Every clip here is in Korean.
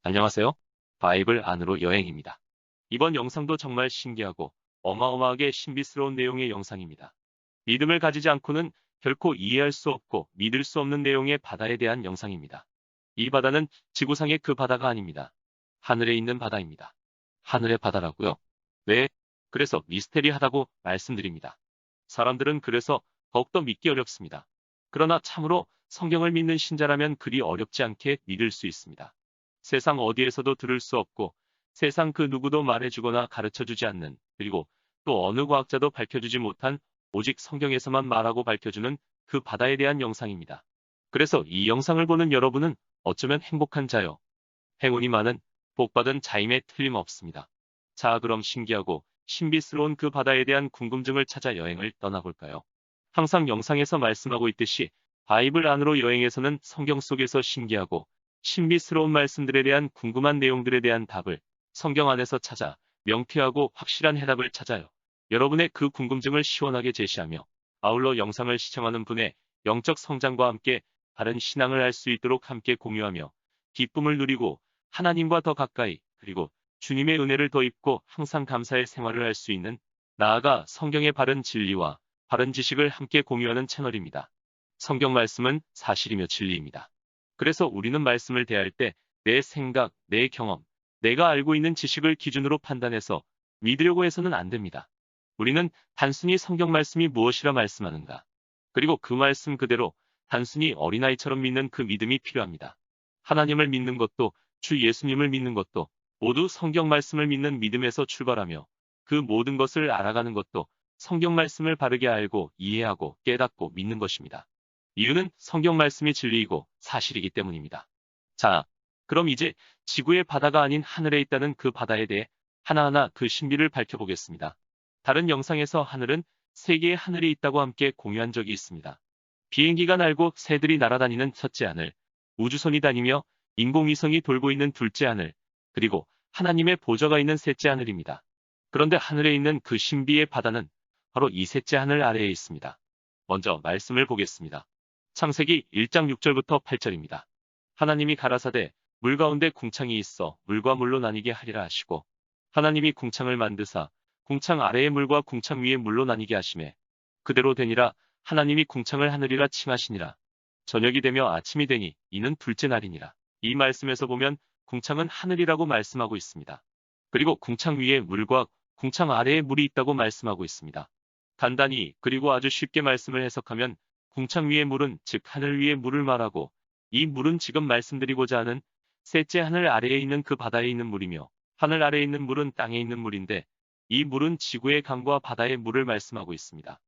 안녕하세요. 바이블 안으로 여행입니다. 이번 영상도 정말 신기하고 어마어마하게 신비스러운 내용의 영상입니다. 믿음을 가지지 않고는 결코 이해할 수 없고 믿을 수 없는 내용의 바다에 대한 영상입니다. 이 바다는 지구상의 그 바다가 아닙니다. 하늘에 있는 바다입니다. 하늘의 바다라고요? 네. 그래서 미스테리하다고 말씀드립니다. 사람들은 그래서 더욱더 믿기 어렵습니다. 그러나 참으로 성경을 믿는 신자라면 그리 어렵지 않게 믿을 수 있습니다. 세상 어디에서도 들을 수 없고 세상 그 누구도 말해주거나 가르쳐주지 않는, 그리고 또 어느 과학자도 밝혀주지 못한, 오직 성경에서만 말하고 밝혀주는 그 바다에 대한 영상입니다. 그래서 이 영상을 보는 여러분은 어쩌면 행복한 자요, 행운이 많은 복받은 자임에 틀림없습니다. 자, 그럼 신기하고 신비스러운 그 바다에 대한 궁금증을 찾아 여행을 떠나볼까요? 항상 영상에서 말씀하고 있듯이 바이블 안으로 여행에서는 성경 속에서 신기하고 신비스러운 말씀들에 대한 궁금한 내용들에 대한 답을 성경 안에서 찾아 명쾌하고 확실한 해답을 찾아요. 여러분의 그 궁금증을 시원하게 제시하며 아울러 영상을 시청하는 분의 영적 성장과 함께 바른 신앙을 알 수 있도록 함께 공유하며 기쁨을 누리고 하나님과 더 가까이, 그리고 주님의 은혜를 더 입고 항상 감사의 생활을 할 수 있는, 나아가 성경의 바른 진리와 바른 지식을 함께 공유하는 채널입니다. 성경 말씀은 사실이며 진리입니다. 그래서 우리는 말씀을 대할 때 내 생각, 내 경험, 내가 알고 있는 지식을 기준으로 판단해서 믿으려고 해서는 안 됩니다. 우리는 단순히 성경 말씀이 무엇이라 말씀하는가, 그리고 그 말씀 그대로 단순히 어린아이처럼 믿는 그 믿음이 필요합니다. 하나님을 믿는 것도 주 예수님을 믿는 것도 모두 성경 말씀을 믿는 믿음에서 출발하며 그 모든 것을 알아가는 것도 성경 말씀을 바르게 알고 이해하고 깨닫고 믿는 것입니다. 이유는 성경 말씀이 진리이고 사실이기 때문입니다. 자, 그럼 이제 지구의 바다가 아닌 하늘에 있다는 그 바다에 대해 하나하나 그 신비를 밝혀보겠습니다. 다른 영상에서 하늘은 세 개의 하늘이 있다고 함께 공유한 적이 있습니다. 비행기가 날고 새들이 날아다니는 첫째 하늘, 우주선이 다니며 인공위성이 돌고 있는 둘째 하늘, 그리고 하나님의 보좌가 있는 셋째 하늘입니다. 그런데 하늘에 있는 그 신비의 바다는 바로 이 셋째 하늘 아래에 있습니다. 먼저 말씀을 보겠습니다. 창세기 1장 6절부터 8절입니다. 하나님이 가라사대 물 가운데 궁창이 있어 물과 물로 나뉘게 하리라 하시고, 하나님이 궁창을 만드사 궁창 아래의 물과 궁창 위의 물로 나뉘게 하시매 그대로 되니라. 하나님이 궁창을 하늘이라 칭하시니라. 저녁이 되며 아침이 되니 이는 둘째 날이니라. 이 말씀에서 보면 궁창은 하늘이라고 말씀하고 있습니다. 그리고 궁창 위에 물과 궁창 아래에 물이 있다고 말씀하고 있습니다. 간단히 그리고 아주 쉽게 말씀을 해석하면 궁창 위의 물은 즉 하늘 위의 물을 말하고, 이 물은 지금 말씀드리고자 하는 셋째 하늘 아래에 있는 그 바다에 있는 물이며, 하늘 아래에 있는 물은 땅에 있는 물인데 이 물은 지구의 강과 바다의 물을 말씀하고 있습니다.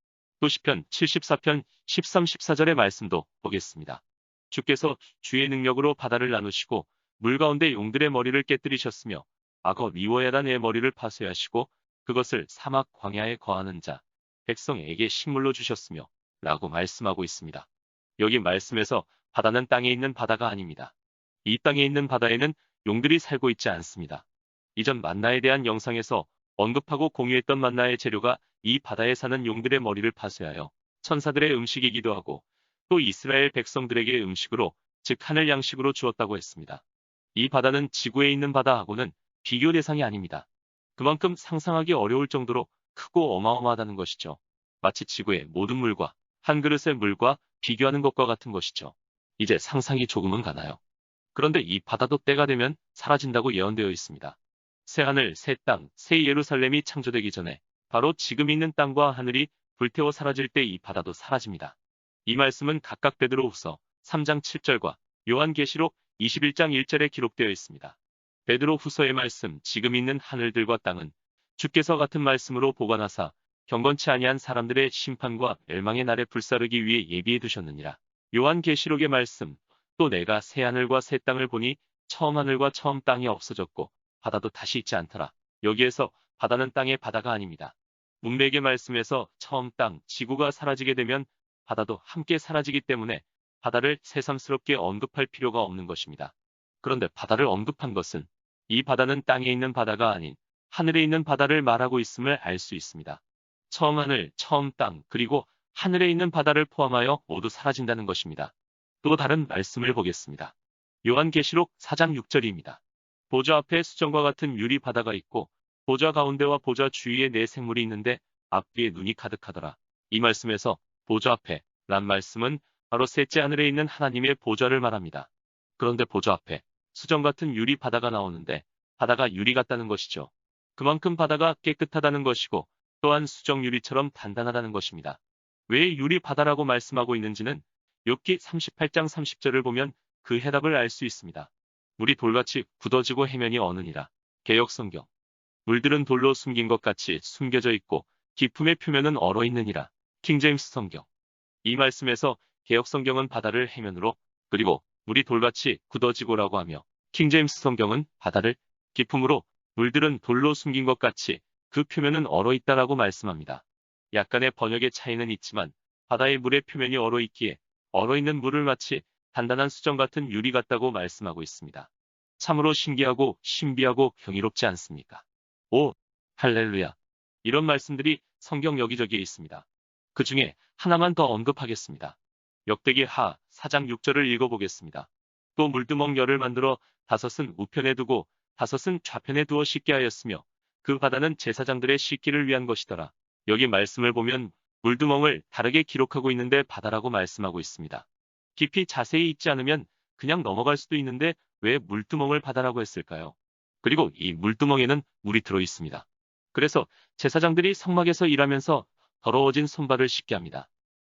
또 시편 74편 13, 14절의 말씀도 보겠습니다. 주께서 주의 능력으로 바다를 나누시고 물 가운데 용들의 머리를 깨뜨리셨으며 악어 리워야단의 머리를 파쇄하시고 그것을 사막 광야에 거하는 자 백성에게 식물로 주셨으며 라고 말씀하고 있습니다. 여기 말씀에서 바다는 땅에 있는 바다가 아닙니다. 이 땅에 있는 바다에는 용들이 살고 있지 않습니다. 이전 만나에 대한 영상에서 언급하고 공유했던 만나의 재료가 이 바다에 사는 용들의 머리를 파쇄하여 천사들의 음식이기도 하고, 또 이스라엘 백성들에게 음식으로, 즉 하늘 양식으로 주었다고 했습니다. 이 바다는 지구에 있는 바다하고는 비교 대상이 아닙니다. 그만큼 상상하기 어려울 정도로 크고 어마어마하다는 것이죠. 마치 지구의 모든 물과 한 그릇의 물과 비교하는 것과 같은 것이죠. 이제 상상이 조금은 가나요? 그런데 이 바다도 때가 되면 사라진다고 예언되어 있습니다. 새하늘, 새 땅, 새 예루살렘이 창조되기 전에 바로 지금 있는 땅과 하늘이 불태워 사라질 때 이 바다도 사라집니다. 이 말씀은 각각 베드로후서 3장 7절과 요한계시록 21장 1절에 기록되어 있습니다. 베드로후서의 말씀, 지금 있는 하늘들과 땅은 주께서 같은 말씀으로 보관하사 경건치 아니한 사람들의 심판과 멸망의 날에 불사르기 위해 예비해 두셨느니라. 요한계시록의 말씀, 또 내가 새 하늘과 새 땅을 보니 처음 하늘과 처음 땅이 없어졌고 바다도 다시 있지 않더라. 여기에서 바다는 땅의 바다가 아닙니다. 문맥의 말씀에서 처음 땅, 지구가 사라지게 되면 바다도 함께 사라지기 때문에 바다를 새삼스럽게 언급할 필요가 없는 것입니다. 그런데 바다를 언급한 것은 이 바다는 땅에 있는 바다가 아닌 하늘에 있는 바다를 말하고 있음을 알 수 있습니다. 처음 하늘, 처음 땅, 그리고 하늘에 있는 바다를 포함하여 모두 사라진다는 것입니다. 또 다른 말씀을 보겠습니다. 요한계시록 4장 6절입니다. 보좌 앞에 수정과 같은 유리 바다가 있고 보좌 가운데와 보좌 주위에 네 생물이 있는데 앞뒤에 눈이 가득하더라. 이 말씀에서 보좌 앞에 란 말씀은 바로 셋째 하늘에 있는 하나님의 보좌를 말합니다. 그런데 보좌 앞에 수정 같은 유리 바다가 나오는데 바다가 유리 같다는 것이죠. 그만큼 바다가 깨끗하다는 것이고 또한 수정 유리처럼 단단하다는 것입니다. 왜 유리 바다라고 말씀하고 있는지는 욥기 38장 30절을 보면 그 해답을 알 수 있습니다. 물이 돌같이 굳어지고 해면이 어느니라. 개역성경. 물들은 돌로 숨긴 것 같이 숨겨져 있고 깊음의 표면은 얼어 있느니라. 킹제임스 성경. 이 말씀에서 개역성경은 바다를 해면으로 그리고 물이 돌같이 굳어지고라고 하며 킹제임스 성경은 바다를 깊음으로 물들은 돌로 숨긴 것 같이 그 표면은 얼어 있다라고 말씀합니다. 약간의 번역의 차이는 있지만 바다의 물의 표면이 얼어 있기에 얼어 있는 물을 마치 단단한 수정 같은 유리 같다고 말씀하고 있습니다. 참으로 신기하고 신비하고 경이롭지 않습니까? 오, 할렐루야. 이런 말씀들이 성경 여기저기에 있습니다. 그 중에 하나만 더 언급하겠습니다. 역대기 하 4장 6절을 읽어보겠습니다. 또 물두멍 열을 만들어 다섯은 우편에 두고 다섯은 좌편에 두어 씻게 하였으며 그 바다는 제사장들의 씻기를 위한 것이더라. 여기 말씀을 보면 물두멍을 다르게 기록하고 있는데 바다라고 말씀하고 있습니다. 깊이 자세히 읽지 않으면 그냥 넘어갈 수도 있는데 왜 물두멍을 바다라고 했을까요? 그리고 이 물두멍에는 물이 들어 있습니다. 그래서 제사장들이 성막에서 일하면서 더러워진 손발을 씻게 합니다.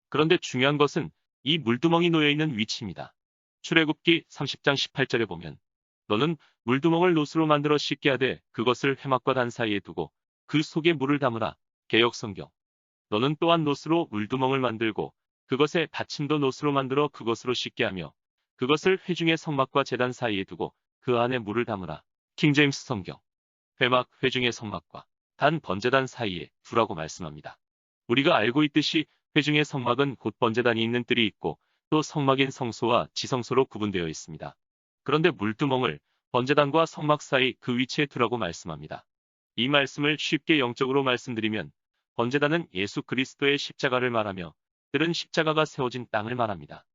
그런데 중요한 것은 이 물두멍이 놓여 있는 위치입니다. 출애굽기 30장 18절에 보면 너는 물두멍을 노스로 만들어 씻게 하되 그것을 회막과 단 사이에 두고 그 속에 물을 담으라. 개역성경. 너는 또한 노스로 물두멍을 만들고 그것의 받침도 노스로 만들어 그것으로 씻게 하며 그것을 회중의 성막과 제단 사이에 두고 그 안에 물을 담으라. 킹제임스 성경. 회막 회중의 성막과 단 번제단 사이에 두라고 말씀합니다. 우리가 알고 있듯이 회중의 성막은 곧 번제단이 있는 뜰이 있고 또 성막인 성소와 지성소로 구분되어 있습니다. 그런데 물두멍을 번제단과 성막 사이 그 위치에 두라고 말씀합니다. 이 말씀을 쉽게 영적으로 말씀드리면 번제단은 예수 그리스도의 십자가를 말하며 뜰은 십자가가 세워진 땅을 말합니다.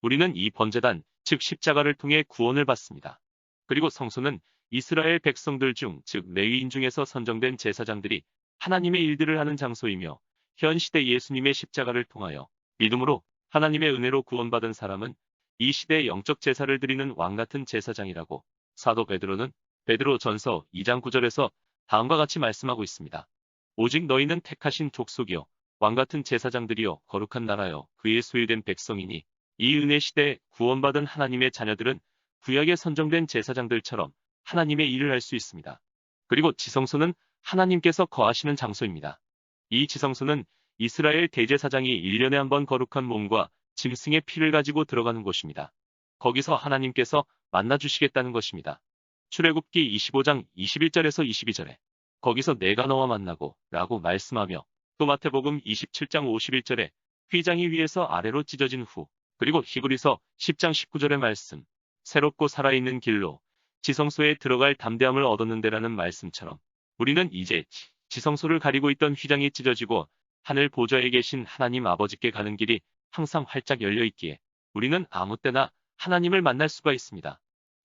우리는 이 번제단, 즉 십자가를 통해 구원을 받습니다. 그리고 성소는 이스라엘 백성들 중, 즉 레위인 중에서 선정된 제사장들이 하나님의 일들을 하는 장소이며 현 시대 예수님의 십자가를 통하여 믿음으로 하나님의 은혜로 구원받은 사람은 이 시대의 영적 제사를 드리는 왕 같은 제사장이라고 사도 베드로는 베드로전서 2장 9절에서 다음과 같이 말씀하고 있습니다. 오직 너희는 택하신 족속이요 왕 같은 제사장들이요 거룩한 나라요 그의 소유된 백성이니 이 은혜 시대에 구원받은 하나님의 자녀들은 구약에 선정된 제사장들처럼 하나님의 일을 할 수 있습니다. 그리고 지성소는 하나님께서 거하시는 장소입니다. 이 지성소는 이스라엘 대제사장이 1년에 한 번 거룩한 몸과 짐승의 피를 가지고 들어가는 곳입니다. 거기서 하나님께서 만나주시겠다는 것입니다. 출애굽기 25장 21절에서 22절에 거기서 내가 너와 만나고 라고 말씀하며 또 마태복음 27장 51절에 휘장이 위에서 아래로 찢어진 후 그리고 히브리서 10장 19절의 말씀 새롭고 살아있는 길로 지성소에 들어갈 담대함을 얻었는데라는 말씀처럼 우리는 이제 지성소를 가리고 있던 휘장이 찢어지고 하늘 보좌에 계신 하나님 아버지께 가는 길이 항상 활짝 열려 있기에 우리는 아무 때나 하나님을 만날 수가 있습니다.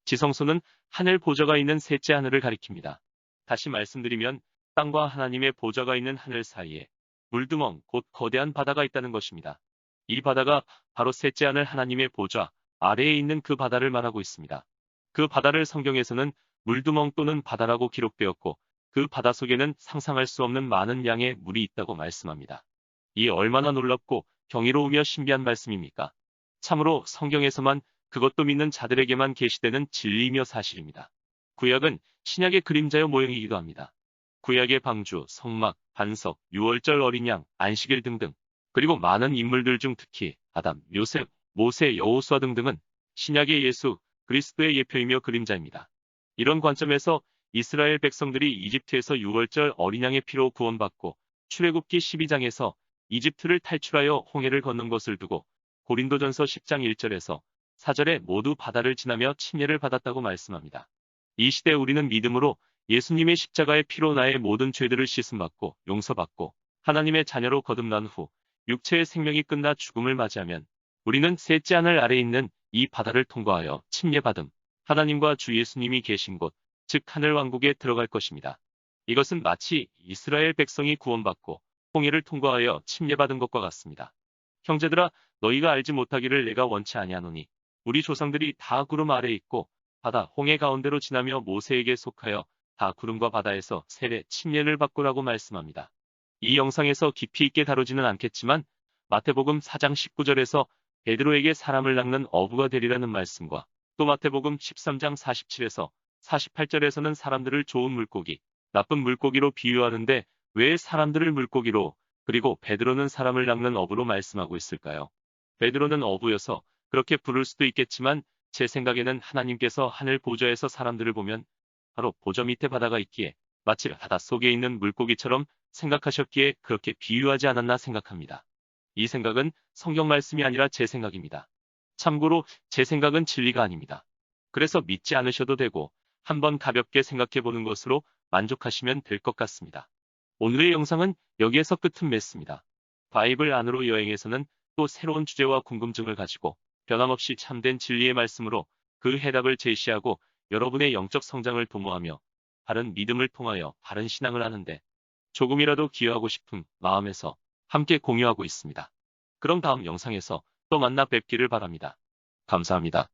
지성소는 하늘 보좌가 있는 셋째 하늘을 가리킵니다. 다시 말씀드리면 땅과 하나님의 보좌가 있는 하늘 사이에 물두멍 곧 거대한 바다가 있다는 것입니다. 이 바다가 바로 셋째 하늘 하나님의 보좌 아래에 있는 그 바다를 말하고 있습니다. 그 바다를 성경에서는 물두멍 또는 바다라고 기록되었고 그 바다 속에는 상상할 수 없는 많은 양의 물이 있다고 말씀합니다. 이 얼마나 놀랍고 경이로우며 신비한 말씀입니까? 참으로 성경에서만 그것도 믿는 자들에게만 계시되는 진리이며 사실입니다. 구약은 신약의 그림자여 모형이기도 합니다. 구약의 방주, 성막, 반석, 유월절 어린 양, 안식일 등등 그리고 많은 인물들 중 특히 아담, 요셉, 모세, 여호수아 등등은 신약의 예수, 그리스도의 예표이며 그림자입니다. 이런 관점에서 이스라엘 백성들이 이집트에서 유월절 어린 양의 피로 구원받고 출애굽기 12장에서 이집트를 탈출하여 홍해를 건넌 것을 두고 고린도전서 10장 1절에서 4절에 모두 바다를 지나며 침례를 받았다고 말씀합니다. 이 시대 우리는 믿음으로 예수님의 십자가의 피로 나의 모든 죄들을 씻음받고 용서받고 하나님의 자녀로 거듭난 후 육체의 생명이 끝나 죽음을 맞이하면 우리는 셋째 하늘 아래에 있는 이 바다를 통과하여 침례받음, 하나님과 주 예수님이 계신 곳, 즉 하늘 왕국에 들어갈 것입니다. 이것은 마치 이스라엘 백성이 구원받고 홍해를 통과하여 침례받은 것과 같습니다. 형제들아, 너희가 알지 못하기를 내가 원치 아니하노니 우리 조상들이 다 구름 아래 있고 바다 홍해 가운데로 지나며 모세에게 속하여 다 구름과 바다에서 세례 침례를 받고라고 말씀합니다. 이 영상에서 깊이 있게 다루지는 않겠지만 마태복음 4장 19절에서 베드로에게 사람을 낚는 어부가 되리라는 말씀과 또 마태복음 13장 47에서 48절에서는 사람들을 좋은 물고기, 나쁜 물고기로 비유하는데 왜 사람들을 물고기로 그리고 베드로는 사람을 낚는 어부로 말씀하고 있을까요? 베드로는 어부여서 그렇게 부를 수도 있겠지만 제 생각에는 하나님께서 하늘 보좌에서 사람들을 보면 바로 보좌 밑에 바다가 있기에 마치 바다 속에 있는 물고기처럼 생각하셨기에 그렇게 비유하지 않았나 생각합니다. 이 생각은 성경 말씀이 아니라 제 생각입니다. 참고로 제 생각은 진리가 아닙니다. 그래서 믿지 않으셔도 되고 한번 가볍게 생각해 보는 것으로 만족하시면 될 것 같습니다. 오늘의 영상은 여기에서 끝은 맺습니다. 바이블 안으로 여행에서는 또 새로운 주제와 궁금증을 가지고 변함없이 참된 진리의 말씀으로 그 해답을 제시하고 여러분의 영적 성장을 도모하며 바른 믿음을 통하여 바른 신앙을 하는데 조금이라도 기여하고 싶은 마음에서 함께 공유하고 있습니다. 그럼 다음 영상에서 또 만나 뵙기를 바랍니다. 감사합니다.